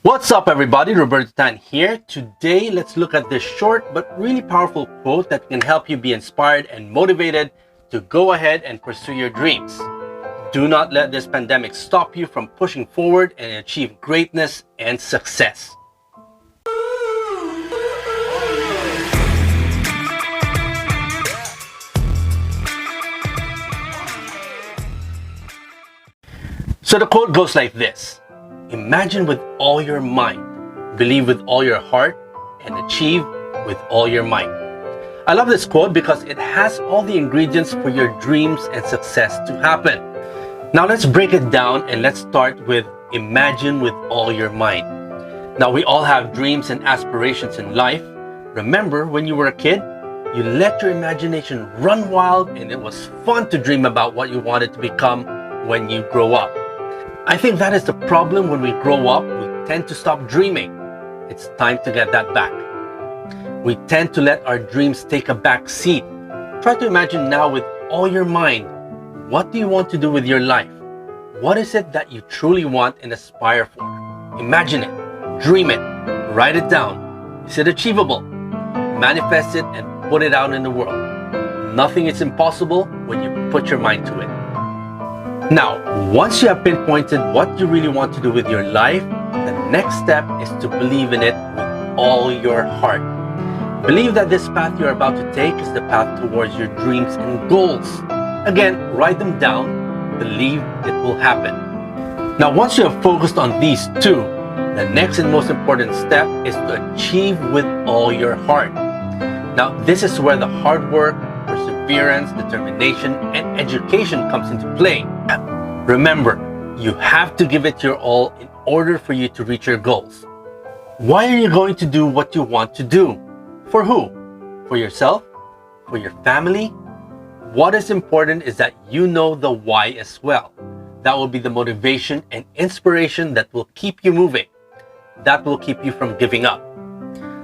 What's up everybody, Roberto Tan here. Today, let's look at this short but really powerful quote that can help you be inspired and motivated to go ahead and pursue your dreams. Do not let this pandemic stop you from pushing forward and achieve greatness and success. So the quote goes like this: imagine with all your mind, believe with all your heart, and achieve with all your might. I love this quote because it has all the ingredients for your dreams and success to happen. Now let's break it down and let's start with imagine with all your mind. Now we all have dreams and aspirations in life. Remember when you were a kid? You let your imagination run wild and it was fun to dream about what you wanted to become when you grow up. I think that is the problem. When we grow up, we tend to stop dreaming. It's time to get that back. We tend to let our dreams take a back seat. Try to imagine now with all your mind, what do you want to do with your life? What is it that you truly want and aspire for? Imagine it, dream it, write it down. Is it achievable? Manifest it and put it out in the world. Nothing is impossible when you put your mind to it. Now, once you have pinpointed what you really want to do with your life, the next step is to believe in it with all your heart. Believe that this path you're about to take is the path towards your dreams and goals. Again, write them down, believe it will happen. Now, once you have focused on these two, the next and most important step is to achieve with all your heart. Now, this is where the hard work, perseverance, determination, and education comes into play. Remember, you have to give it your all in order for you to reach your goals. Why are you going to do what you want to do? For who? For yourself? For your family? What is important is that you know the why as well. That will be the motivation and inspiration that will keep you moving. That will keep you from giving up.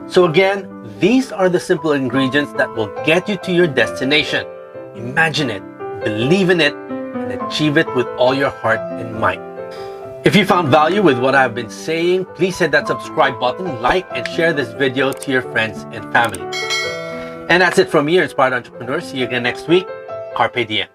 So again, these are the simple ingredients that will get you to your destination. Imagine it, believe in it, and achieve it with all your heart and mind. If you found value with what I've been saying, please hit that subscribe button, like, and share this video to your friends and family. And that's it from me, Inspired Entrepreneur. See you again next week. Carpe diem.